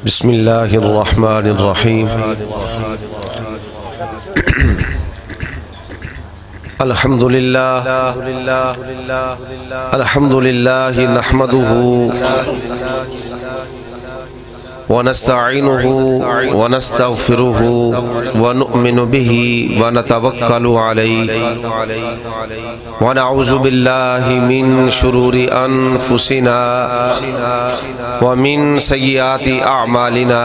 بسم اللہ الرحمن الرحیم الحمد للہ نحمده ونستعینه ونستغفره ونؤمن به ونتوکل علیہ ونعوذ باللہ من شرور انفسنا ومن سیئات اعمالنا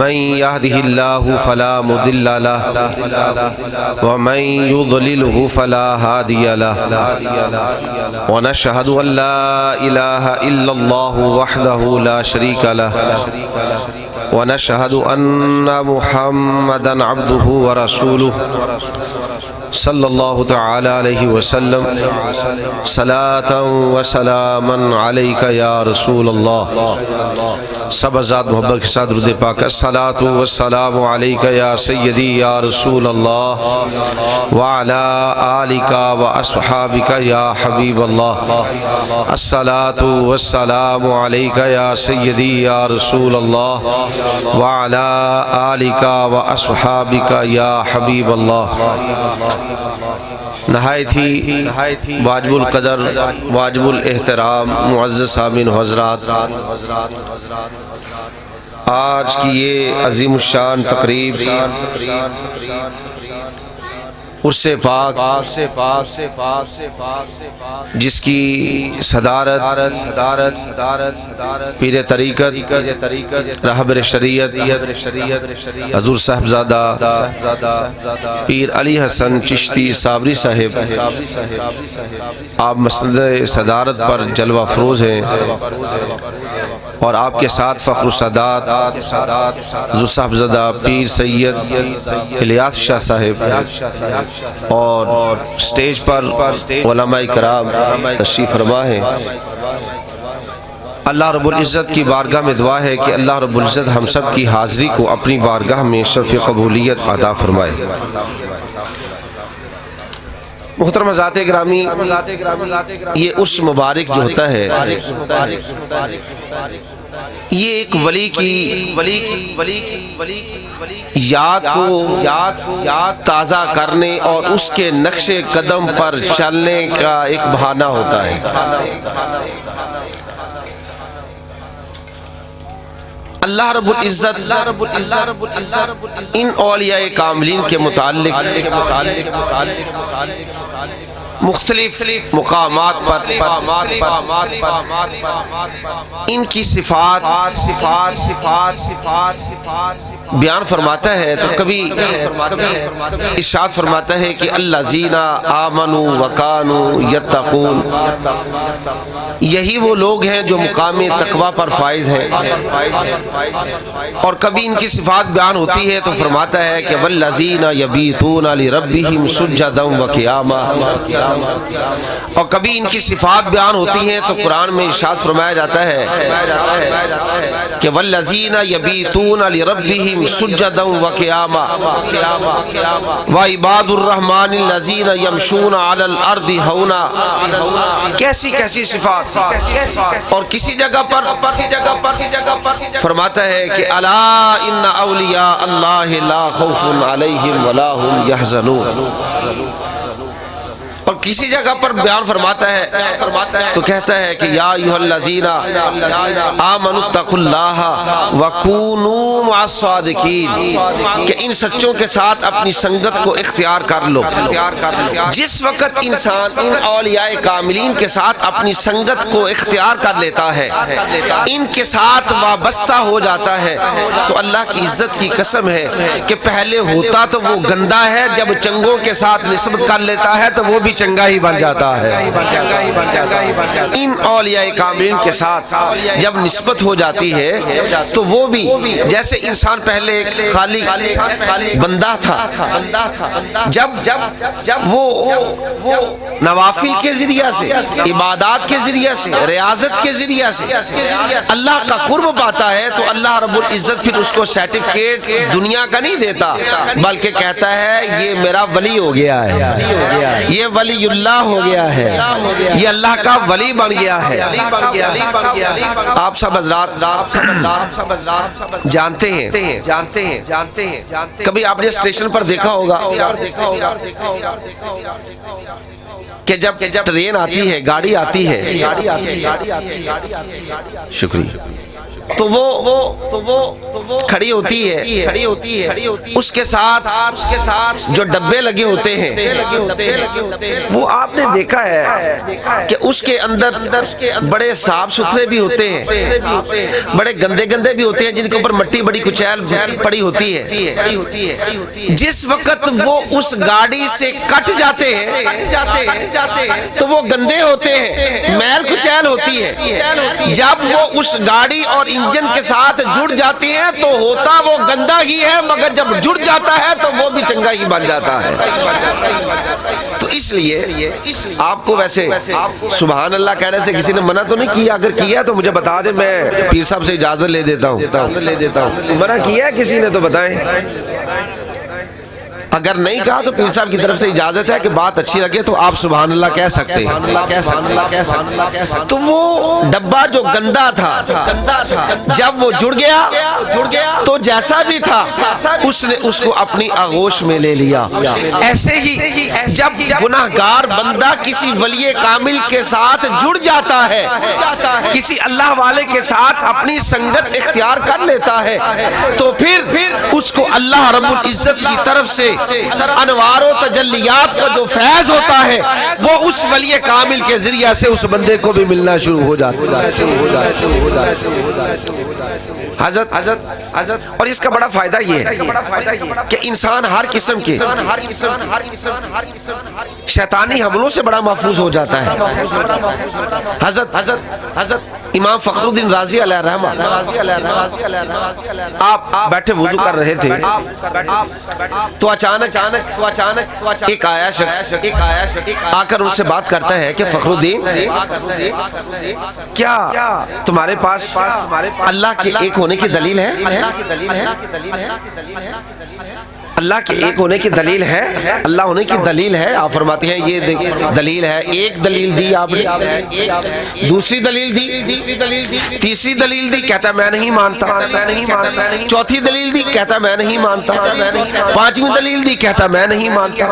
من يهده الله فلا مضل له ومن يضلله فلا هادي له ونشهد ان لا اله الا الله وحده لا شريك له ونشهد ان محمدا عبده ورسوله صلی اللہ تعالی علیہ وسلم صلاة و سلاما علیک یا رسول اللہ۔ سب ذات محبت کے ساتھ درود پاک الصلاة والسلام علیک یا سیدی یا رسول اللہ وعلا آلک و اصحابک یا حبیب اللہ۔ الصلاة والسلام علیک یا سیدی یا رسول اللہ وعلا آلک و اصحابک یا حبیب اللہ۔ نہایت ہی واجب القدر واجب الاحترام معزز سامعین حضرات، آج کی یہ عظیم الشان تقریب عرس پاک جس کی صدارت پیر طریقت رہبر شریعت حضور صاحبزادہ پیر علی حسن چشتی صابری صاحب آپ مسند صدارت پر جلوہ افروز ہیں، اور آپ کے ساتھ فخر السادات حضور صاحبزادہ پیر سید الیاس شاہ صاحب، اور سٹیج پر علماء کرام تشریف فرما ہیں۔ اللہ رب العزت کی بارگاہ میں دعا ہے کہ اللہ رب العزت ہم سب کی حاضری کو اپنی بارگاہ میں شرف قبولیت عطا فرمائے۔ محترم ذات گرامی، یہ اس مبارک جو ہوتا ہے یہ ایک ولی کی یاد کو تازہ کرنے اور اس کے نقش قدم پر چلنے کا ایک بہانہ ہوتا ہے۔ اللہ رب العزت ان اولیاء کاملین کے متعلق مختلف مقامات پر ان کی صفات بیان فرماتا ہے، تو کبھی ارشاد فرماتا ہے کہ الذین آمنوا وکانوا یتقون، یہی وہ لوگ ہیں جو مقام تقوی پر فائز ہیں۔ اور کبھی ان کی صفات بیان ہوتی ہے تو فرماتا ہے کہ والذین یبیتون لربہم سجدا وقیاما، اور کبھی ان کی صفات بیان ہوتی ہیں تو قرآن میں ارشاد فرمایا جاتا ہے کہ والذین یبیتون لربہم سجدا وقیاما وعباد الرحمن الذین یمشون علی الارض ہونا۔ کیسی کیسی صفات، اور کسی جگہ پر فرماتا ہے کہ الا ان اولیاء اللہ لا خوف علیہم ولا هم یحزنون، اور کسی جگہ پر بیان فرماتا ہے تو کہتا ہے کہ یا ایھا الذین آمنوا اتقوا اللہ وکونوا مع الصادقین، کہ ان سچوں کے ساتھ اپنی سنگت کو اختیار کر لو۔ جس وقت انسان ان اولیاء کاملین کے ساتھ اپنی سنگت کو اختیار کر لیتا ہے، ان کے ساتھ وابستہ ہو جاتا ہے، تو اللہ کی عزت کی قسم ہے کہ پہلے ہوتا تو وہ گندا ہے، جب چنگوں کے ساتھ نسبت کر لیتا ہے تو وہ بھی چنگا ہی بن جاتا ہے۔ ان اولیاء کاملین کے ساتھ جب نسبت ہو جاتی ہے تو وہ بھی جیسے انسان پہلے ایک خالی بندہ تھا، جب وہ نوافل کے ذریعہ سے، عبادات کے ذریعہ سے، ریاضت کے ذریعہ سے اللہ کا قرب پاتا ہے، تو اللہ رب العزت پھر اس کو سرٹیفکیٹ دنیا کا نہیں دیتا، بلکہ کہتا ہے یہ میرا ولی ہو گیا ہے، یہ ولی ولی اللہ ہو گیا ہے، یہ اللہ کا ولی بن گیا ہے۔ آپ سب حضرات جانتے ہیں کبھی آپ نے اسٹیشن پر دیکھا ہوگا کہ جب ٹرین آتی ہے، گاڑی آتی ہے، شکریہ، تو وہ کھڑی ہوتی ہے، اس کے ساتھ جو ڈبے لگے ہوتے ہیں وہ آپ نے دیکھا ہے کہ اس کے اندر بڑے صاف ستھرے بھی ہوتے ہیں، بڑے گندے بھی ہوتے ہیں، جن کے اوپر مٹی بڑی کچیل پڑی ہوتی ہے۔ جس وقت وہ اس گاڑی سے کٹ جاتے ہیں تو وہ گندے ہوتے ہیں، میل کچیل ہوتی ہے۔ جب وہ اس گاڑی اور انجن کے ساتھ جڑ جاتی ہیں تو ہوتا وہ گندا ہی ہے، مگر جب جڑ جاتا ہے تو وہ بھی چنگا ہی بن جاتا ہے۔ تو اس لیے آپ کو ویسے سبحان اللہ کہنے سے کسی نے منع تو نہیں کیا، اگر کیا تو مجھے بتا دیں، میں پیر صاحب سے اجازت لے دیتا ہوں۔ منع کیا ہے کسی نے تو بتائیں، اگر نہیں کہا تو پیر صاحب کی طرف سے اجازت ہے کہ بات اچھی لگے تو آپ سبحان اللہ کہہ سکتے ہیں۔ تو وہ ڈبہ جو گندا تھا، جب وہ جڑ گیا تو جیسا بھی تھا اس نے اس کو اپنی آغوش میں لے لیا۔ ایسے ہی جب گناہگار بندہ کسی ولی کامل کے ساتھ جڑ جاتا ہے، کسی اللہ والے کے ساتھ اپنی سنگت اختیار کر لیتا ہے، تو پھر اس کو اللہ رب العزت کی طرف سے انوار و تجلیات کا جو فیض ہوتا ہے وہ اس ولی کامل کے ذریعہ سے اس بندے کو بھی ملنا شروع ہو جاتا ہے۔ حضرت اور اس کا بڑا فائدہ یہ ہے کہ انسان ہر قسم کے شیطانی حملوں سے بڑا محفوظ ہو جاتا ہے۔ حضرت امام فخر الدین رازی علیہ رحمہ، آپ بیٹھے وضو کر رہے تھے تو اچانک ایک آیا شخص آ کر ان سے بات کرتا ہے کہ فخر الدین، کیا تمہارے پاس اللہ کے ایک ہونے کی دلیل ہے؟ اللہ کے ایک ہونے کی دلیل ہے، اللہ ہونے کی دلیل ہے؟ آپ فرماتے ہیں یہ دلیل ہے۔ ایک دلیل دی آپ نے، دوسری دلیل دی، تیسری دلیل دی، کہتا میں نہیں مانتا، چوتھی دلیل دی، کہتا میں نہیں مانتا، پانچویں دلیل دی، کہتا میں نہیں مانتا۔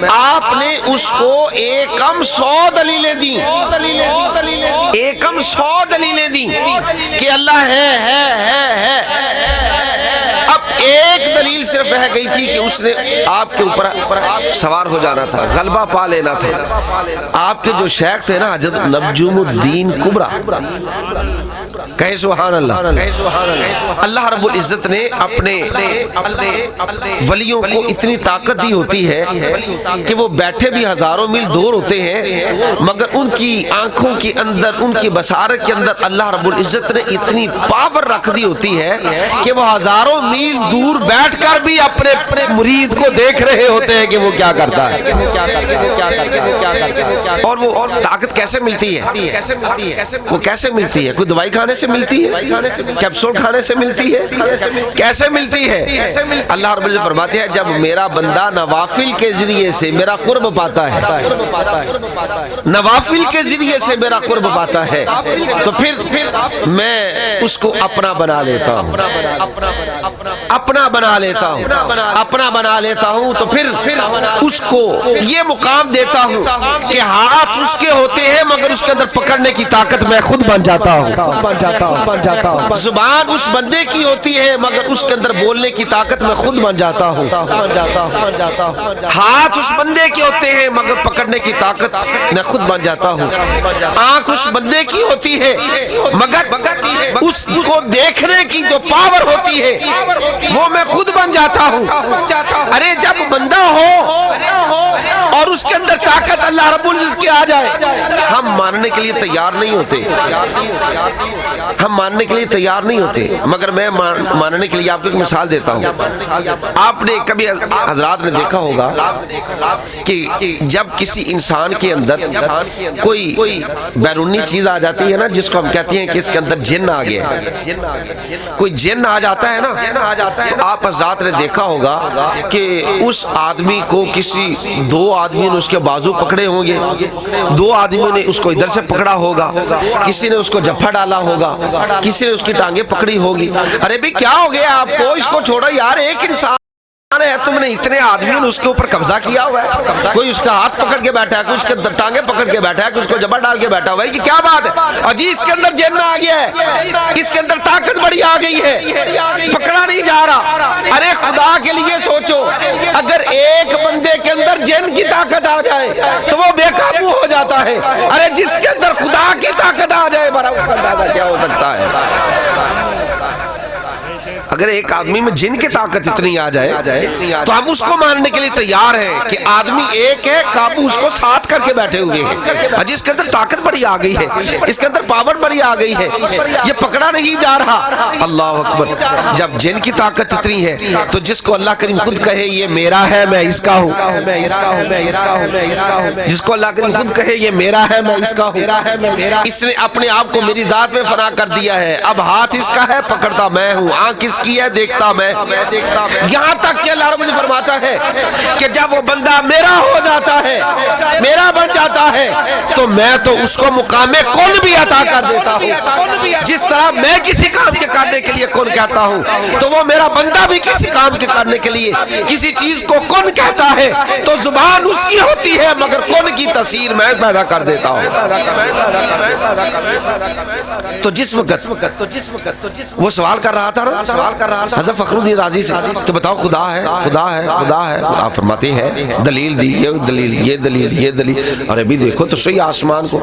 آپ نے اس کو ایکم 100 دلیلیں دی، ایکم 100 دلیلیں دی کہ اللہ ہے۔ اب ایک دلیل صرف رہ گئی تھی کہ اس نے آپ کے اوپر سوار ہو جانا تھا، غلبہ پا لینا تھا۔ آپ کے جو شیخ تھے نا حضرت نجوم الدین کبرا، کہیں سبحان اللہ۔ اللہ رب العزت نے اپنے ولیوں کو اتنی طاقت دی ہوتی ہے کہ وہ بیٹھے بھی ہزاروں میل دور ہوتے ہیں، مگر ان کی آنکھوں کے اندر، ان کی بصارت کے اندر اللہ رب العزت نے اتنی پاور رکھ دی ہوتی ہے کہ وہ ہزاروں میل دور بیٹھ کر بھی اپنے مرید کو دیکھ رہے ہوتے ہیں کہ وہ کیا کرتا ہے۔ اور وہ طاقت کیسے ملتی ہے؟ وہ کیسے ملتی ہے؟ کوئی دوائی کھانے سے ملتی ہے؟ کیپسول کھانے سے ملتی ہے؟ کیسے ملتی ہے؟ اللہ رب العزت فرماتے ہیں جب میرا بندہ نوافل کے ذریعے سے میرا قرب پاتا ہے، نوافل کے ذریعے سے میرا قرب پاتا ہے، تو پھر میں اس کو اپنا بنا لیتا ہوں، اپنا بنا لیتا ہوں، تو پھر اس کو یہ مقام دیتا ہوں کہ ہاتھ اس کے ہوتے ہیں مگر اس کے اندر پکڑنے کی طاقت میں خود بن جاتا ہوں، زبان اس بندے کی ہوتی ہے مگر اس کے اندر بولنے کی طاقت میں خود بن جاتا ہوں، ہاتھ اس بندے کے ہوتے ہیں مگر پکڑنے کی طاقت میں خود بن جاتا ہوں، آنکھ اس بندے کی ہوتی ہے مگر اس کو دیکھنے کی جو پاور ہوتی ہے وہ میں خود بن جاتا ہوں۔ ارے جب بندہ ہو اور اس کے اندر طاقت اللہ رب العزت کی آ جائے، ہم ماننے کے لیے تیار نہیں ہوتے، مگر میں ماننے کے لیے آپ کو ایک مثال دیتا ہوں۔ آپ نے کبھی حضرات نے دیکھا ہوگا کہ جب کسی انسان کے اندر کوئی بیرونی چیز آ جاتی ہے نا، جس کو ہم کہتے ہیں کہ اس کے اندر جن آ گیا، کوئی جن آ جاتا ہے نا تو آپ حضرات نے دیکھا ہوگا کہ اس آدمی کو کسی دو آدمی نے اس کے بازو پکڑے ہوں گے، دو آدمیوں نے اس کو ادھر سے پکڑا ہوگا، کسی نے اس کو جفا ڈالا ہوگا، کسی نے اس کی ٹانگیں پکڑی ہوگی. ارے بھی کیا ہو گیا آپ کو؟ اس کو چھوڑو یار، ایک انسان ہے، تم نے اتنے آدمیوں نے اس کے اوپر قبضہ کیا ہوا ہے. کوئی اس کا ہاتھ پکڑ کے بیٹھا ہے، کوئی اس کے ٹانگیں پکڑ کے بیٹھا ہے، کوئی اس کو جبڑ ڈال کے بیٹھا ہوا ہے. یہ کیا بات ہے؟ اجی اس کے اندر جن آ گیا ہے، اس کے اندر طاقت بڑی آ گئی ہے، پکڑا نہیں جا رہا. ارے خدا کے لیے سوچو، اگر ایک بندے کے اندر جن کی طاقت آ جائے تو وہ بے قابو ہو جاتا ہے. ارے جس کے اندر خدا کی طاقت آ جائے بڑا اس کا اندازہ کیا ہو سکتا ہے. اگر ایک آدمی میں جن کی طاقت اتنی آ جائے تو ہم اس کو ماننے کے لیے تیار ہیں کہ آدمی ایک ہے، قابو اس کو ساتھ کر کے بیٹھے ہوئے ہیں. جس کے اندر طاقت بڑی آ گئی ہے، اس کے اندر پاور بڑی آ گئی ہے، یہ پکڑا نہیں جا رہا. اللہ اکبر. جب جن کی طاقت اتنی ہے تو جس کو اللہ کریم خود کہے یہ میرا ہے میں اس کا ہوں، جس کو اللہ کریم خود کہے یہ میرا ہے میں اس کا ہوں، اس نے اپنے آپ کو میری ذات میں فنا کر دیا ہے. اب ہاتھ اس کا ہے، پکڑتا میں ہوں، آنکھ اس کی ہے، دیکھتا میں. یہاں تک کہ اللہ رب العزت فرماتا ہے کہ جب وہ بندہ میرا ہو جاتا ہے، میرا بن جاتا ہے، تو میں تو اس کو مقام کن بھی عطا کر دیتا ہوں. جس طرح میں کسی کام کے کرنے کے لیے کن کہتا ہوں تو وہ میرا بندہ بھی کسی کام کے کرنے کے لیے کسی چیز کو کن کہتا ہے. تو زبان اس کی ہوتی ہے مگر کن کی تاثیر میں پیدا کر دیتا ہوں. تو جس وقت وہ سوال کر رہا تھا حضرت فخر الدین رازی سے کہ بتاؤ خدا ہے، خدا ہے، خدا ہے. آپ فرماتے ہیں دلیل دی، یہ دلیل، یہ دلیل، یہ دلیل. اور ابھی دیکھو تو صحیح آسمان کو،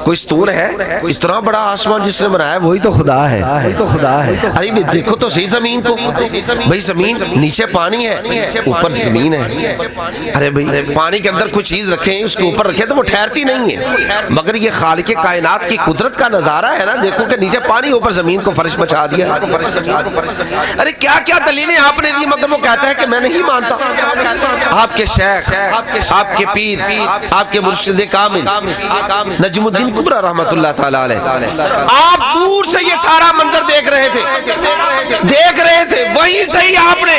کوئی ستون ہے اتنا بڑا آسمان جس نے بنایا وہی تو خدا ہے، وہی تو خدا ہے. ارے بھی دیکھو تو صحیح زمین کو، بھئی زمین نیچے پانی ہے، اوپر زمین ہے. ارے بھئی پانی کے اندر کوئی چیز رکھیں، اس کے اوپر رکھیں تو وہ ٹھہرتی نہیں ہے. مگر یہ خالق کائنات کی قدرت کا نظارہ ہے نا. دیکھو کہ نیچے پانی، اوپر زمین کو فرش بچا دیا. ارے کیا کیا دلیلیں آپ نے دی، مگر وہ کہتا ہے کہ میں نہیں مانتا. آپ کے شیخ، آپ کے پیر، آپ کے مرشد کامل نجم الدین کبرا رحمت اللہ تعالی علیہ، آپ دور سے یہ سارا منظر دیکھ رہے تھے، وہی صحیح آپ نے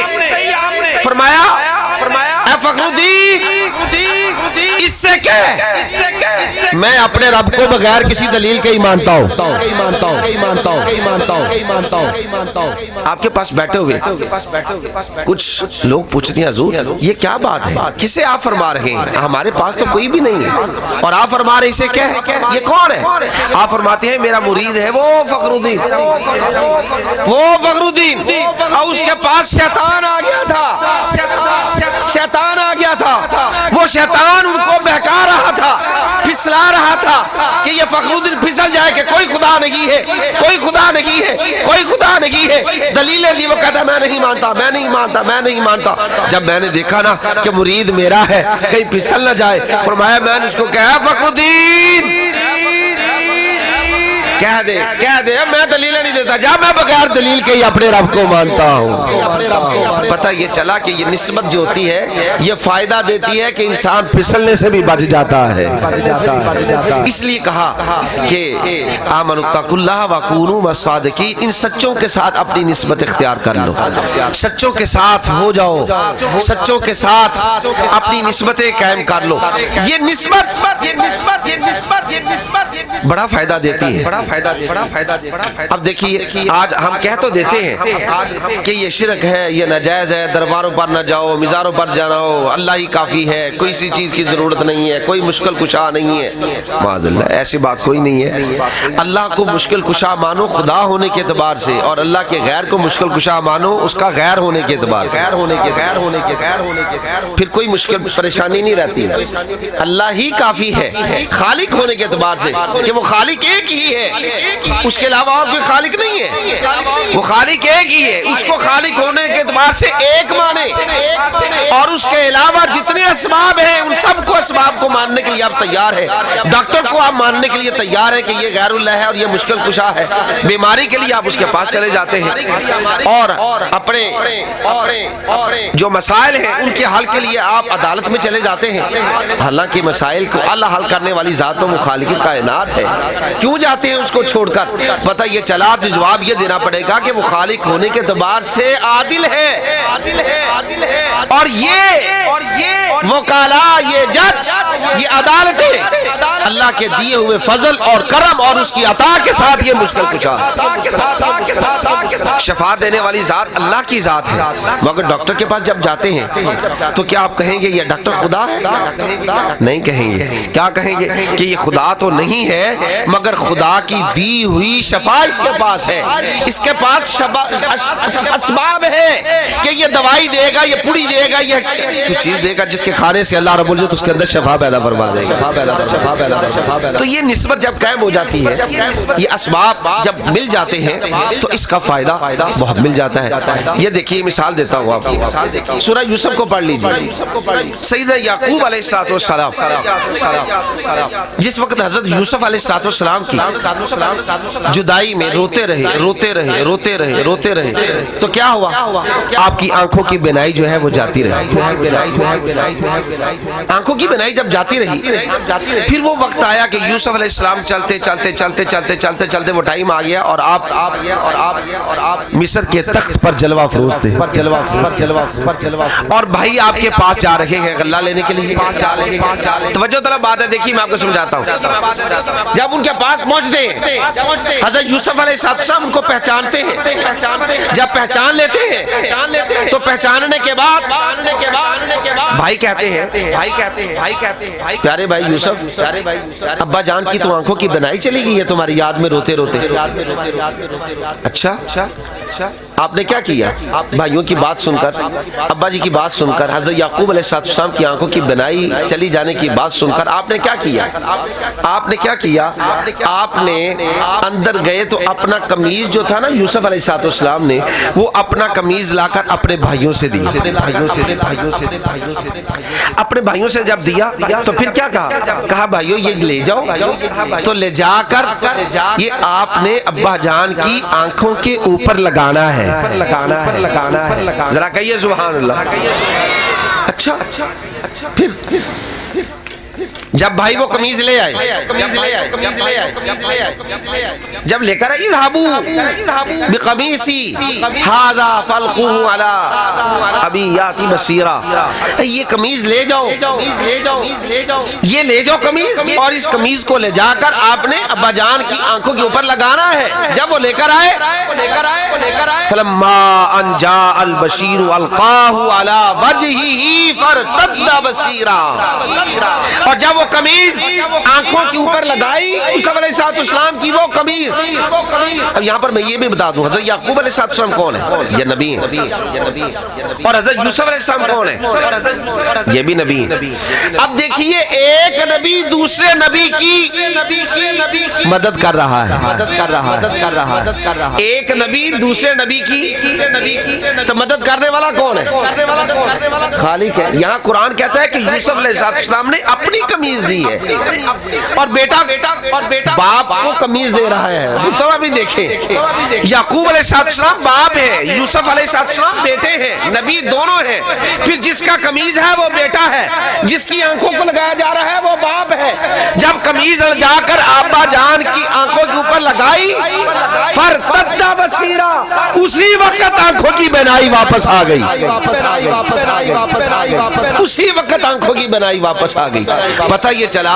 فرمایا اے فخر الدین اس سے کہہ میں اپنے رب کو بغیر کسی دلیل کے ہی مانتا ہوں. آپ کے پاس بیٹھے ہوئے کچھ لوگ پوچھتے ہیں حضور یہ کیا بات ہے، کسے آپ فرما رہے ہیں؟ ہمارے پاس تو کوئی بھی نہیں ہے اور آپ فرما رہے اسے کیا ہے، یہ کون ہے؟ آپ فرماتے ہیں میرا مرید ہے وہ فخر الدین، وہ فخر الدین. اور اس کے پاس شیطان آ گیا تھا، شیطان آ گیا تھا. وہ شیطان ان کو بہکا رہا تھا، پھسلا رہا تھا کہ یہ فخر الدین پھسل جائے کہ کوئی خدا نہیں ہے، کوئی خدا نہیں ہے، کوئی خدا نہیں ہے. دلیلیں دی، وہ کہتا میں نہیں مانتا، میں نہیں مانتا، میں نہیں مانتا. جب میں نے دیکھا نا کہ مرید میرا ہے کہیں پھسل نہ جائے، فرمایا میں نے اس کو کہا فخر الدین کہہ دے میں دلیلیں نہیں دیتا، جا میں بغیر دلیل کے ہی اپنے رب کو مانتا ہوں. پتہ یہ چلا کہ یہ نسبت جو ہوتی ہے یہ فائدہ دیتی ہے کہ انسان پھسلنے سے بھی بچ جاتا ہے. اس لیے کہا کہ آمنوا اتقوا اللہ وکونوا مع الصادقین، ان سچوں کے ساتھ اپنی نسبت اختیار کر لو، سچوں کے ساتھ ہو جاؤ، سچوں کے ساتھ اپنی نسبتیں قائم کر لو. یہ نسبت بڑا فائدہ دیتی ہے. اب دیکھیے آج ہم کہہ تو دیتے ہیں کہ یہ شرک ہے، یہ ناجائز ہے، درباروں پر نہ جاؤ، مزاروں پر جانا ہو، اللہ ہی کافی ہے، کوئی سی چیز کی ضرورت نہیں ہے، کوئی مشکل کشا نہیں ہے. معاذ اللہ ایسی بات کوئی نہیں ہے. اللہ کو مشکل کشا مانو خدا ہونے کے اعتبار سے، اور اللہ کے غیر کو مشکل کشا مانو اس کا غیر ہونے کے اعتبار سے. پھر کوئی مشکل پریشانی نہیں رہتی. اللہ ہی کافی ہے خالق ہونے کے اعتبار سے کہ وہ خالق ایک ہی ہے، اس کے علاوہ اور کوئی خالق نہیں ہے. وہ خالق ایک ہی ہے، اس کو خالق ہونے کے اعتبار سے ایک مانے، اور اس کے علاوہ جتنے اسباب ہیں ان سب کو اسباب کو ماننے کے لیے آپ تیار ہیں. ڈاکٹر کو آپ ماننے کے لیے تیار ہیں کہ یہ غیر اللہ ہے اور یہ مشکل کشا ہے. بیماری کے لیے آپ اس کے پاس چلے جاتے ہیں، اور اپنے جو مسائل ہیں ان کے حل کے لیے آپ عدالت میں چلے جاتے ہیں. حالانکہ مسائل کو اللہ حل کرنے والی ذات تو وہ خالق کائنات ہے. کیوں جاتے ہیں اس کو چھوڑ کر؟ پتہ یہ چلا تو جواب یہ دینا پڑے گا کہ وہ خالق ہونے کے اعتبار سے عادل ہے، اور یہ وکالا، یہ جج، یہ عدالتیں اللہ کے دیے ہوئے فضل اور کرم اور اس کی عطا کے ساتھ یہ مشکل کشا شفا دینے والی ذات اللہ کی ذات ہے۔ مگر ڈاکٹر کے پاس جب جاتے ہیں تو کیا آپ کہیں گے یہ ڈاکٹر خدا ہے؟ نہیں کہیں گے۔ کیا کہیں گے کہ یہ خدا تو نہیں ہے مگر خدا کی دی ہوئی شفا اس کے پاس ہے، اس کے پاس اسباب ہے کہ یہ دوائی دے گا، یہ پوڑی دے گا، یہ چیز دے گا جس کے کھانے سے اللہ رب العزت اس کے اندر شفا پیدا فرما دے گا۔ تو یہ نسبت جب قائم ہو جاتی ہے، یہ اسباب جب مل جاتے ہیں تو اس کا فائدہ بہت مل جاتا ہے۔ یہ دیکھیے مثال دیتا ہوں آپ کو، سورہ یوسف کو پڑھ لیجیے۔ سیدنا یعقوب علیہ السلام جس وقت حضرت یوسف علیہ السلام کی جدائی میں روتے رہے تو کیا ہوا؟ آپ کی آنکھوں کی بینائی جو ہے وہ جاتی رہی۔ آنکھوں کی بینائی جب جاتی رہی پھر وہ وقت آیا کہ یوسف علیہ السلام چلتے وہ ٹائم آ گیا اور آپ مصر کے تخت پر جلوہ افروز تھے، اور بھائی آپ کے پاس جا رہے ہیں غلہ لینے کے لیے۔ توجہ طلب بات ہے، دیکھیے میں آپ کو سمجھاتا ہوں۔ جب ان کے پاس پہنچتے ہیں حضرت یوسف علیہ السلام ان کو پہچانتے ہیں، جب پہچان لیتے ہیں تو پہچاننے کے بعد بھائی کہتے ہیں پیارے بھائی یوسف، ابا جان کی تو آنکھوں کی بنائی چلی گئی ہے تمہاری یاد میں روتے۔ اچھا آپ نے کیا کیا؟ بھائیوں کی بات سن کر، ابا جی کی بات سن کر، حضرت یعقوب علیہ السلام کی آنکھوں کی بنائی چلی جانے کی بات سن کر آپ نے کیا کیا؟ آپ نے اندر گئے تو اپنا قمیض جو تھا نا یوسف علیہ السلام نے، وہ اپنا قمیض لا کر اپنے بھائیوں سے دی۔ اپنے بھائیوں سے جب دیا تو پھر کیا کہا؟ بھائیوں یہ لے جاؤ۔ تو لے جا کر یہ آپ نے ابا جان کی آنکھوں کے اوپر لگانا ہے۔ ذرا کہیے سبحان اللہ۔ اچھا پھر جب بھائی وہ قمیض لے آئے، جب لے کر اذهبوا بقمیصی ھذا فالقوه علی ابی یاتی بصیرا، یہ قمیض لے جاؤ، یہ لے جاؤ قمیض، اور اس قمیض کو لے جا کر آپ نے ابا جان کی آنکھوں کے اوپر لگانا ہے۔ جب وہ لے کر آئے فلما ان جاء البشیر القاہ علی وجهه فارتد بصیرا، اور جب وہ قمیض آنکھوں کے اوپر لگائی یوسف علیہ السلام کی، وہ قمیض۔ اب یہاں پر میں یہ بھی بتا دوں، حضرت یعقوب علیہ السلام کون ہے؟ یہ نبی ہیں، اور حضرت یوسف علیہ السلام کون ہے؟ یہ بھی نبی ہیں۔ اب دیکھیے ایک نبی دوسرے نبی کی مدد کر رہا ہے، ایک نبی دوسرے نبی کی تو مدد کرنے والا کون ہے؟ خالق ہے۔ یہاں قرآن کہتا ہے کہ یوسف علیہ السلام نے اپنی قمیض دی ہے، اور بیٹا باپ کو قمیض دے رہا ہے۔ تو ابھی دیکھیں یعقوب علیہ السلام باپ ہے، یوسف علیہ السلام بیٹے ہیں، نبی دونوں ہیں۔ پھر جس کا قمیض ہے وہ بیٹا ہے، جس کی آنکھوں کو لگایا جا رہا ہے وہ باپ ہے۔ جب قمیض جا کر ابا جان کی آنکھوں کے اوپر لگائی فرتد بصیرا، اسی وقت آنکھوں کی بینائی واپس آ گئی، اسی وقت آنکھوں کی بینائی واپس آ گئی۔ پتہ یہ چلا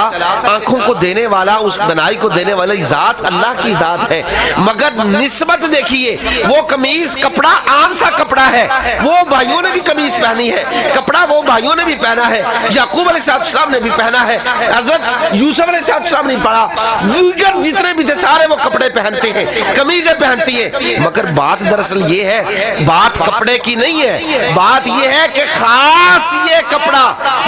آنکھوں کو دینے والا، اس بنائی کو دینے والی ذات اللہ کی ذات ہے، مگر نسبت دیکھیے وہ قمیض کپڑا عام سا کپڑا ہے، وہ بھائیوں نے بھی قمیض پہنی ہے، کپڑا وہ بھائیوں نے بھی پہنا ہے، یعقوب علیہ السلام نے بھی پہنا ہے، حضرت یوسف علیہ السلام نے پڑھا، دیگر جتنے بھی تھے سارے وہ کپڑے پہنتے ہیں، قمیضیں پہنتی ہیں۔ مگر بات دراصل یہ ہے، بات کپڑے کی نہیں ہے، بات یہ ہے کہ خاص یہ کپڑا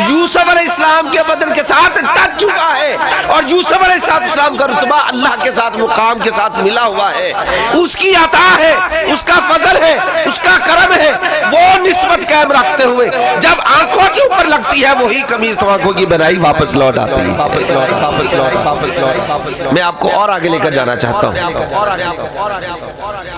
یوسف علیہ السلام کے بدن کے ساتھ ٹچ چکا ہے، اور یوسف علیہ السلام کا رتبہ اللہ کے ساتھ مقام کے ساتھ ملا ہوا ہے، اس کی عطا ہے، اس کا فضل ہے، اس کا کرم ہے، وہ نسبت قائم رکھتے ہوئے جب آنکھوں کے اوپر لگتی ہے وہی قمیض تو آنکھوں کی بنائی واپس لوٹ آتی ہے۔ میں آپ کو اور آگے لے کر جانا چاہتا ہوں۔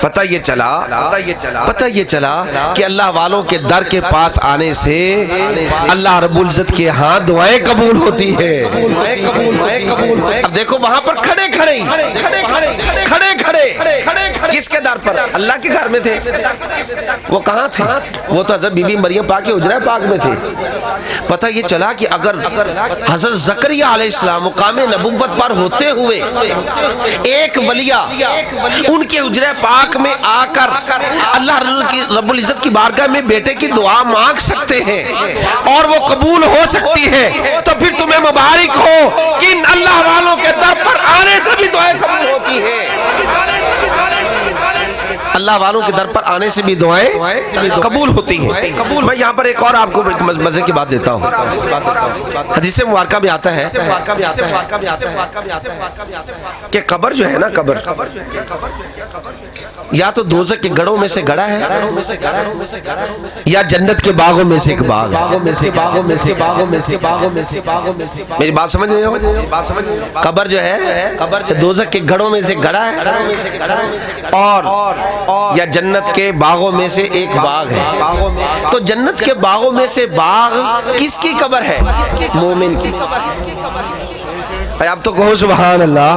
پتہ یہ چلا کہ اللہ والوں کے در کے پاس آنے سے اللہ رب العزت کے ہاں دعائیں قبول ہوتی ہے۔ اب دیکھو وہاں پر کھڑے کس کے در پر؟ اللہ کے گھر میں تھے۔ وہ کہاں تھے؟ وہ تو حضرت بی بی مریم پاک کے حجرہ پاک میں تھے۔ پتہ یہ چلا کہ اگر حضرت زکریا علیہ السلام مقام نبوت پر ہوتے ہوئے ایک ولیہ ان کے حجرہ پاک میں آ کر اللہ رب العزت کی بارگاہ میں بیٹے کی دعا مانگ سکتے ہیں اور وہ قبول ہو سکتی ہے، تو پھر تمہیں مبارک ہو کہ اللہ والوں کے در پر آنے سے بھی دعائیں قبول ہوتی ہیں۔ اللہ والوں کے در پر آنے سے بھی دعائیں قبول ہوتی ہیں۔ میں یہاں پر ایک اور آپ کو مزے کی بات دیتا ہوں۔ حدیث مبارکہ میں آتا ہے کہ قبر جو ہے نا، قبر یا تو دوزخ کے گڑھوں میں سے گڑھا ہے یا جنت کے باغوں میں سے ایک باغ ہے۔ میری بات سمجھ رہے ہو؟ قبر جو ہے دوزخ کے گڑھوں میں سے گڑھا ہے اور یا جنت کے باغوں میں سے ایک باغ ہے۔ تو جنت کے باغوں میں سے باغ کس کی قبر ہے؟ مومن کی۔ اب تو کہو سبحان اللہ۔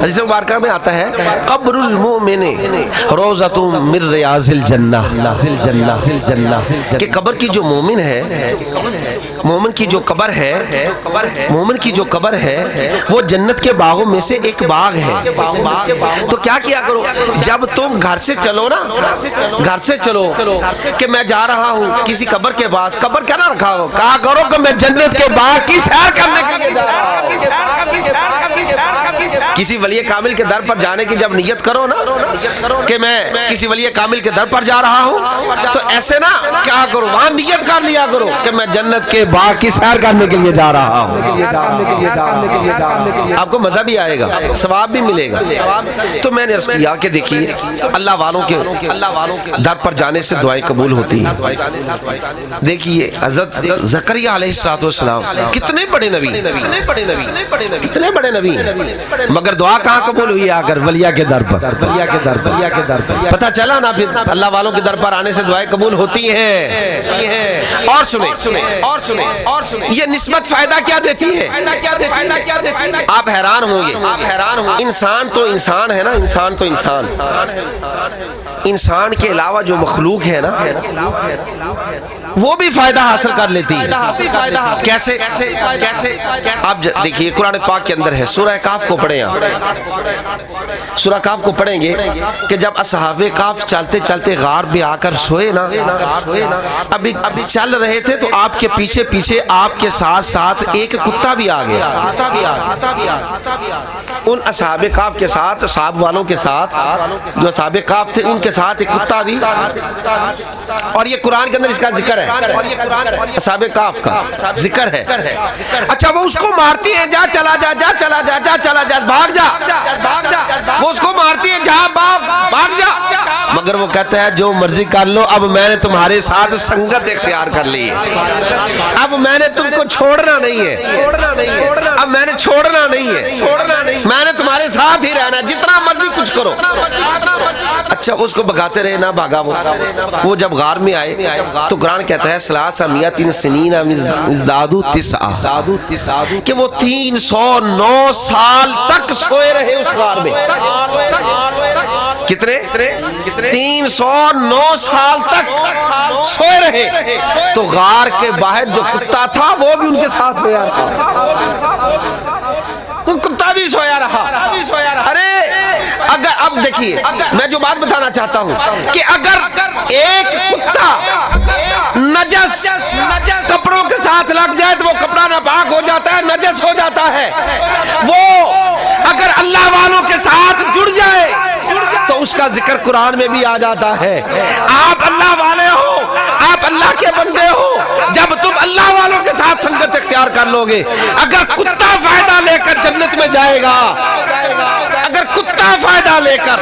حدیث مبارکہ میں آتا ہے قبر المؤمن روضۃ من ریاض الجنہ، کہ قبر کی جو مومن ہے، مومن کی جو قبر ہے وہ جنت کے باغوں میں سے ایک باغ ہے۔ تو کیا کرو جب تم گھر سے چلو نا، گھر سے چلو کہ میں جا رہا ہوں کسی قبر کے پاس، قبر کیا نہ رکھا ہو، کہا کرو کہ میں جنت کے باغ کی سیر کرنے کے لیے جا رہا ہوں۔ کسی ولی کامل کے در پر جانے کی جب نیت کرو نا کہ میں کسی ولی کامل کے در پر جا رہا ہوں، تو ایسے نا کیا کرو، وہاں نیت کر لیا کرو کہ میں جنت کے باغ کی سیر کرنے کے لیے جا رہا ہوں۔ آپ کو مزہ بھی آئے گا، ثواب بھی ملے گا۔ تو میں نے عرض کیا کہ دیکھیے اللہ والوں کے در پر جانے سے دعائیں قبول ہوتی ہیں۔ دیکھیے حضرت زکریا علیہ السلام کتنے بڑے نبی، کتنے بڑے نبی، مگر دعا کہاں قبول ہوئی؟ آ کر ولیہ کے در پر۔ پتہ چلا نا پھر اللہ والوں کے در پر آنے سے دعائیں قبول ہوتی ہیں۔ اور سنیں یہ نسبت فائدہ کیا دیتی ہے؟ آپ حیران ہوں گے، انسان تو انسان ہے نا، انسان تو انسان کے علاوہ جو مخلوق ہے نا وہ بھی فائدہ حاصل کر لیتی ہے۔ کیسے؟ آپ دیکھیے قرآن پاک کے اندر ہے، سورہ کہف کو پڑھیں آپ، سورہ کہف کو پڑھیں گے کہ جب اصحاب کہف چلتے چلتے غار میں آ کر سوئے نا، ابھی چل رہے تھے تو آپ کے پیچھے پیچھے آپ کے ساتھ ساتھ ایک کتا بھی آ گیا۔ ان اصحاب کہف کے ساتھ، اصحاب والوں کے ساتھ، جو اصحاب کہف تھے ان کے ساتھ ایک کتا بھی، اور یہ قرآن کے اندر اس کا ذکر ہے، اصحاب کہف کا ذکر ہے۔ اچھا وہ اس کو مارتی ہیں، جا چلا جا، جا چلا جا، جا چلا جا، بھاگ جا، وہ اس کو مارتی ہیں، جا بھاگ جا، مگر وہ کہتا ہے جو مرضی کر لو، اب میں نے تمہارے ساتھ سنگت اختیار کر لی ہے، اب میں نے تم کو چھوڑنا نہیں ہے، اب میں نے چھوڑنا نہیں ہے، میں نے تمہارے ساتھ ہی رہنا، جتنا مرضی کچھ کرو۔ اچھا اس کو بگاتے رہے، نہ بھاگا وہ جب غار میں آئے تو قرآن کہتا ہے ثلاث مئۃ سنین ازدادوا تسعا، کہ وہ 309 سال تک سوئے رہے اس غار میں۔ کتنے؟ 309 سال تک سوئے رہے۔ تو غار کے باہر جو کتا تھا وہ بھی ان کے ساتھ سویا رہا، تو کتا بھی سویا رہا۔ ارے اگر اب دیکھیے میں جو بات بتانا چاہتا ہوں کہ اگر ایک کتا نجس کپڑوں کے ساتھ لگ جائے تو وہ کپڑا ناپاک ہو جاتا ہے، نجس ہو جاتا ہے۔ وہ اگر اللہ والوں کے ساتھ جڑ جائے تو اس کا ذکر قرآن میں بھی آ جاتا ہے۔ آپ اللہ والے ہو، آپ اللہ کے بندے ہو، جب تم اللہ والوں کے ساتھ سنگت اختیار کر لو گے، اگر کتا فائدہ لے کر جنت میں جائے گا، اگر کتا فائدہ لے کر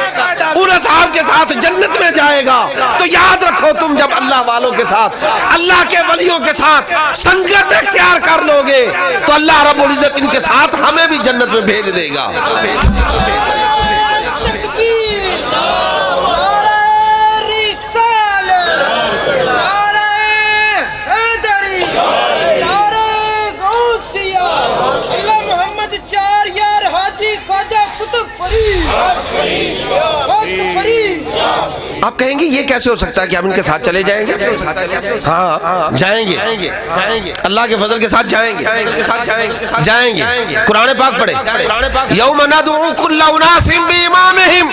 ان اصحاب کے ساتھ جنت میں جائے گا، تو یاد رکھو تم جب اللہ والوں کے ساتھ، اللہ کے ولیوں کے ساتھ سنگت اختیار کر لو گے تو اللہ رب العزت ان کے ساتھ ہمیں بھی جنت میں بھیج دے گا۔ کہیں گے یہ کیسے ہو سکتا ہے کہ ہم ان کے ساتھ چلے جائیں گے؟ ہاں جائیں گے، اللہ کے فضل کے ساتھ جائیں گے، جائیں گے۔ قرآن پاک پڑھے، یوم ندعو کل اناس بامامہم،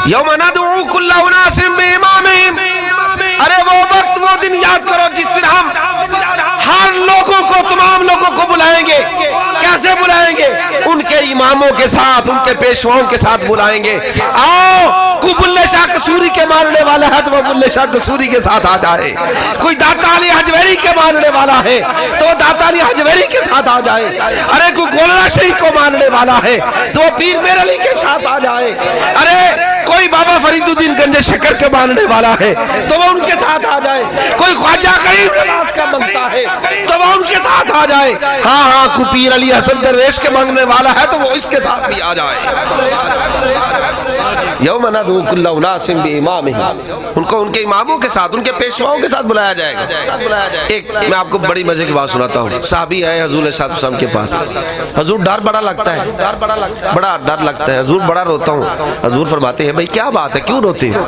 یوم ندعو کل اناس بامامہم۔ ارے وہ وقت، وہ دن یاد کرو جس دن ہم ہر لوگوں کو، تمام لوگوں کو بلائیں گے۔ کیسے بلائیں گے؟ ان کے اماموں کے ساتھ، ان کے پیشواؤں کے ساتھ بلائیں گے۔ آؤ، کوئی بلے شاہ قصوری کے ماننے والا ہے تو وہ بلے شاہ قصوری کے ساتھ آ جائے، کوئی داتا علی حجویری کے ماننے والا ہے تو وہ داتا علی حجویری کے ساتھ آ جائے۔ ارے کوئی گولڑا شریف کو ماننے والا ہے تو وہ پیر میر علی کے ساتھ آ جائے۔ ارے کوئی بابا فرید الدین گنج شکر کے ماننے والا ہے تو وہ ان کے ساتھ آ جائے۔ کوئی خواجہ غریب نواز کا منتا ہے تو وہ ان کے ساتھ آ جائے۔ ہاں کوئی پیر علی حسن درویش کے مانگنے والا ہے تو وہ اس کے ساتھ بھی آ جائے۔ یوم ندعو کل اناس بامامہم، ان کو ان کے اماموں کے ساتھ، ان کے پیشواؤں کے ساتھ بلایا جائے گا۔ ایک میں آپ کو بڑی مزے کی بات سناتا ہوں۔ صحابی آئے حضور صلی اللہ علیہ وسلم کے پاس، حضور ڈر بڑا لگتا ہے، بڑا ڈر لگتا ہے، حضور بڑا روتا ہوں۔ حضور فرماتے ہیں بھائی کیا بات ہے، کیوں روتے ہیں؟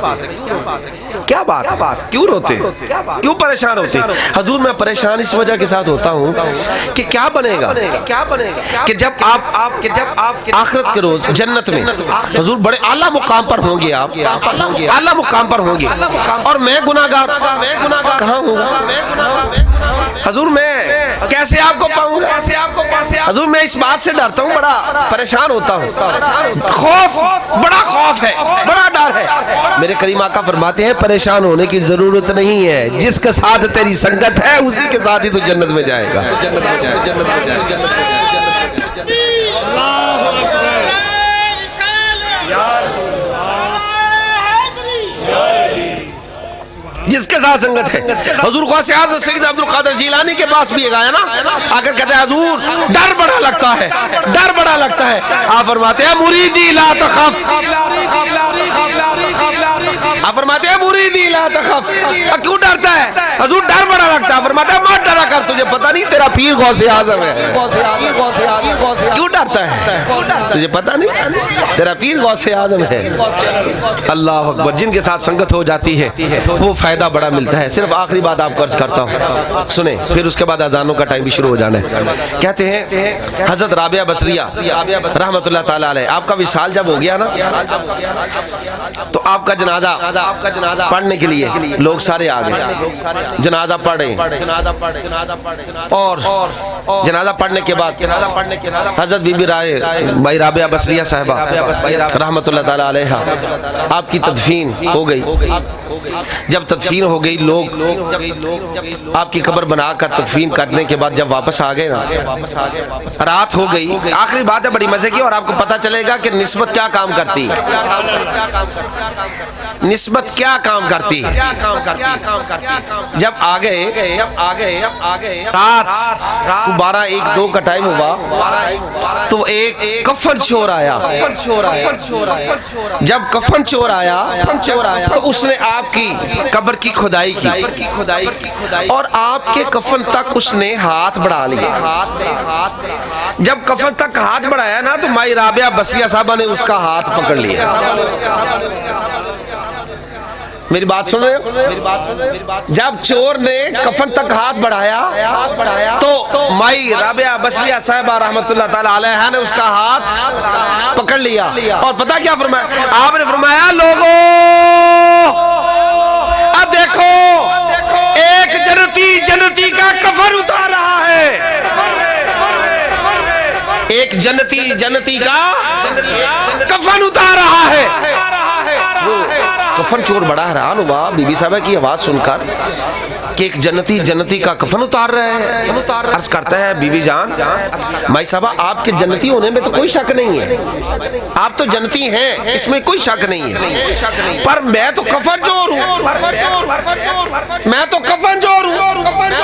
کیا بات ہے، کیوں روتے ہیں، کیوں پریشان ہوتے ہیں؟ حضور میں پریشان اس وجہ کے ساتھ ہوتا ہوں کہ کیا بنے گا کہ جب آپ آخرت کے روز جنت میں حضور بڑے اعلیٰ مقام پر ہوں گے، آپ اعلیٰ مقام پر ہوں گے اور میں گناہگار کہاں ہوں گا؟ حضور میں کیسے آپ کو پاؤں گا؟ حضور میں اس بات سے ڈرتا ہوں، بڑا پریشان ہوتا ہوں، خوف، بڑا خوف ہے، بڑا ڈر ہے۔ میرے کریم آقا فرماتے ہیں پریشان ہونے کی ضرورت نہیں ہے، جس کے ساتھ تیری سنگت ہے اسی کے ساتھ ہی تو جنت میں جائے گا۔ جس کے ساتھ سنگت ہے۔ حضور خواص اعظم سید عبد القادر جیلانی کے پاس بھی ایک آیا نا، آ کر کہتے ہیں حضور ڈر بڑا لگتا ہے، ڈر بڑا لگتا ہے۔ آپ فرماتے ہیں مریدی لا تخف، آپ فرماتے ہیں مریدی لا تخف، کیوں ڈرتا ہے؟ حضور ڈر بڑا لگتا ہے۔ فرماتا ہے مت ڈرا کر، تجھے پتہ نہیں تیرا پیر غوث اعظم ہے۔ کیوں ڈرتا ہے؟ تجھے پتہ نہیں تیرا پیر غوث اعظم ہے۔ اللہ اکبر، جن کے ساتھ سنگت ہو جاتی ہے وہ فائدہ بڑا ملتا ہے۔ صرف آخری بات آپ کو عرض کرتا ہوں، سنیں، پھر اس کے بعد اذانوں کا ٹائم بھی شروع ہو جانا ہے۔ کہتے ہیں حضرت رابعہ بصریہ رحمت اللہ تعالی علیہ، آپ کا وصال جب ہو گیا نا تو آپ کا جنازہ پڑھنے کے لیے لوگ سارے آ گئے، جنازہ پڑھیں، اور جنازہ پڑھنے کے بعد حضرت بی بی بھائی رابعہ بصریہ صاحبہ رحمت اللہ تعالی علیہ آپ کی تدفین ہو گئی۔ جب تدفین ہو گئی، لوگ آپ کی قبر بنا کر تدفین کرنے کے بعد جب واپس آ گئے نا، رات ہو گئی۔ آخری بات ہے بڑی مزے کی، اور آپ کو پتا چلے گا کہ نسبت کیا کام کرتی ہے، نسبت کیا کام کرتی ہے۔ جب آ گئے رات 12-1-2 کا ٹائم ہوا تو ایک کفن چور آیا۔ جب کفن چور آیا تو اس نے آپ کی قبر کی کھدائی کی اور آپ کے کفن تک اس نے ہاتھ بڑھا لیا۔ جب کفن تک ہاتھ بڑھایا نا تو مائی رابعہ بصریہ صاحبہ نے اس کا ہاتھ پکڑ لیا۔ میری بات سن رہے ہو؟ جب چور نے کفن تک ہاتھ بڑھایا تو مائی رابعہ بصریہ صاحبہ رحمت اللہ تعالی علیہ نے اس کا ہاتھ پکڑ لیا، اور پتہ کیا فرمایا؟ آپ نے فرمایا لوگوں اب دیکھو ایک جنتی کا کفن اتار رہا ہے، ایک جنتی کا کفن اتار رہا ہے۔ کفن چور بڑا حیران ہوا بی بی صاحبہ کی آواز سن کر کہ ایک جنتی کا کفن اتار رہا ہے۔ عرض کرتا ہے بی بی جان، مائی صاحبہ آپ کے جنتی ہونے میں تو کوئی شک نہیں ہے، آپ تو جنتی ہیں، اس میں کوئی شک نہیں ہے، پر میں تو کفن چور ہوں، میں تو کفن چور ہوں۔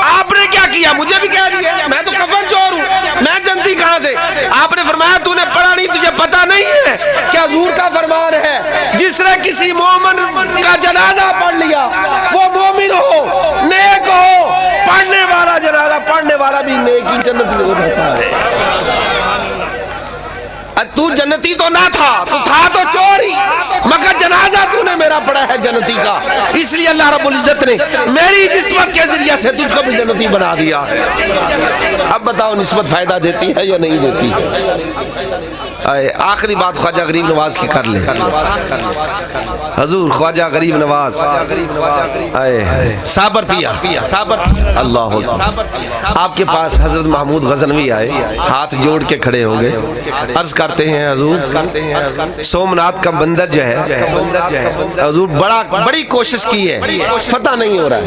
آپ نے کیا کیا؟ مجھے بھی کہہ دیا میں تو کفن چور ہوں، میں جنتی کہاں سے؟ آپ نے فرمایا تو نے پڑھا نہیں، تجھے پتا نہیں ہے کہ حضور کا فرمان ہے جس نے کسی مومن کا جنازہ پڑھ لیا وہ مومن ہو، نیک ہو، پڑھنے والا جنازہ پڑھنے والا بھی نیکی جنت میں ہوتا ہے۔ تو جنتی تو نہ تھا، تو تھا تو چور ہی، مگر جنازہ میں میرا پڑا ہے جنتی کا، اس لیے اللہ رب العزت نے میری نسبت کے ذریعے سے تجھ کو بھی جنتی بنا دیا ہے۔ اب بتاؤ نسبت فائدہ دیتی ہے یا نہیں دیتی ہے؟ آخری بات خواجہ غریب نواز کی کر لیں۔ حضور خواجہ غریب نواز صابر پیا، اللہ اکبر۔ آپ کے پاس حضرت محمود غزنوی آئے، ہاتھ جوڑ کے کھڑے ہو گئے، عرض کرتے ہیں حضور سومنات کا بندر جو ہے حضور بڑی کوشش کی ہے، فتح نہیں ہو رہا ہے،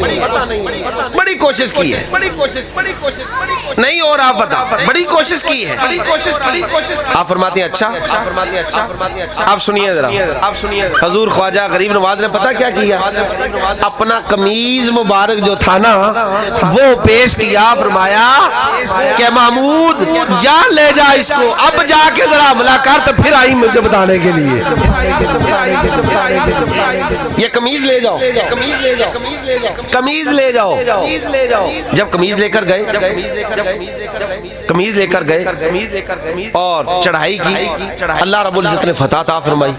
بڑی کوشش کی ہے، نہیں ہو رہا فتح، بڑی کوشش کی ہے۔ آپ فرماتے ہیں اچھا، آپ سنیے ذرا، حضور خواجہ غریب نواز نے پتہ کیا کیا؟ اپنا قمیض مبارک جو تھا نا وہ پیش کیا، فرمایا کہ محمود جا لے جا اس کو، اب جا کے ذرا ملاقات پھر آئی مجھے بتانے کے لیے، یہ قمیض لے جاؤ، قمیض لے جاؤ۔ جب قمیض لے کر گئے، قمیض لے کر گئے اور چڑھائی کی، اللہ رب العزت نے فتح عطا فرمائی۔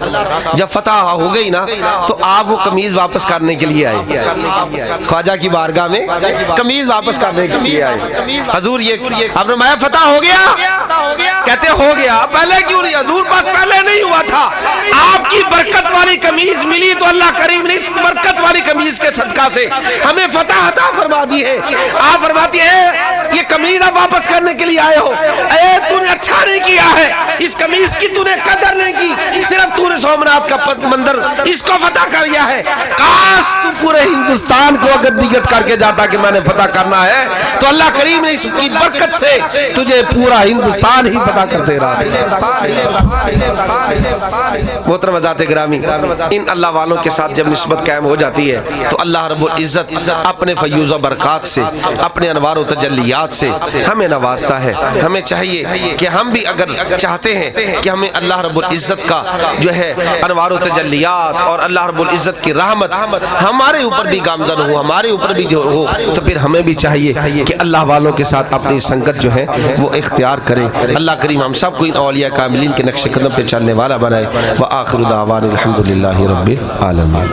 جب فتح ہو گئی نا تو آپ وہ قمیض واپس کرنے کے لیے آئے، خواجہ کی بارگاہ میں قمیض واپس کرنے کے لیے آئے۔ حضور یہ آپ فرمایا فتح ہو گیا؟ کہتے ہو گیا۔ پہلے کیوں نہیں حضور؟ بات پہلے نہیں ہوا تھا، آپ کی برکت والی قمیض ملی تو اللہ کریم نے اس برکت والی قمیض کے صدقہ سے ہمیں فتح عطا فرما دی ہے۔ آپ فرماتی ہے یہ قمیض آپ واپس کرنے کے لیے آئے ہو، اے تو نے اچھا نہیں کیا ہے، اس قمیض کی تو نے قدر نہیں کی، صرف تو نے سومنات کا مندر اس کو فتح کر دیا ہے۔ کاش تو پورے ہندوستان کو اگر نیت کر کے جاتا کہ میں نے فتح کرنا ہے تو اللہ کریم نے اس کی برکت سے تجھے پورا ہندوستان ہی فتح کر دے رہا ہے۔ محترم حضرات گرامی، ان اللہ والوں کے ساتھ جب نسبت قائم ہو جاتی ہے تو اللہ رب العزت اپنے فیوز و برکات سے، اپنے انوار و تجلیات سے ہمیں نوازتا ہے۔ ہمیں چاہیے کہ ہم بھی اگر چاہتے ہیں کہ ہمیں اللہ رب العزت کا جو ہے انوار و تجلیات اور اللہ رب العزت کی رحمت ہمارے اوپر بھی گامزن ہو، ہمارے اوپر بھی جو ہو، تو پھر ہمیں بھی چاہیے کہ اللہ والوں کے ساتھ اپنی سنگت جو ہے وہ اختیار کریں۔ اللہ کریم ہم سب کو ان اولیاء کاملین کے نقش قدم پہ چلنے والا بنائے۔ وآخر دعوانا الحمدللہ رب العالمین۔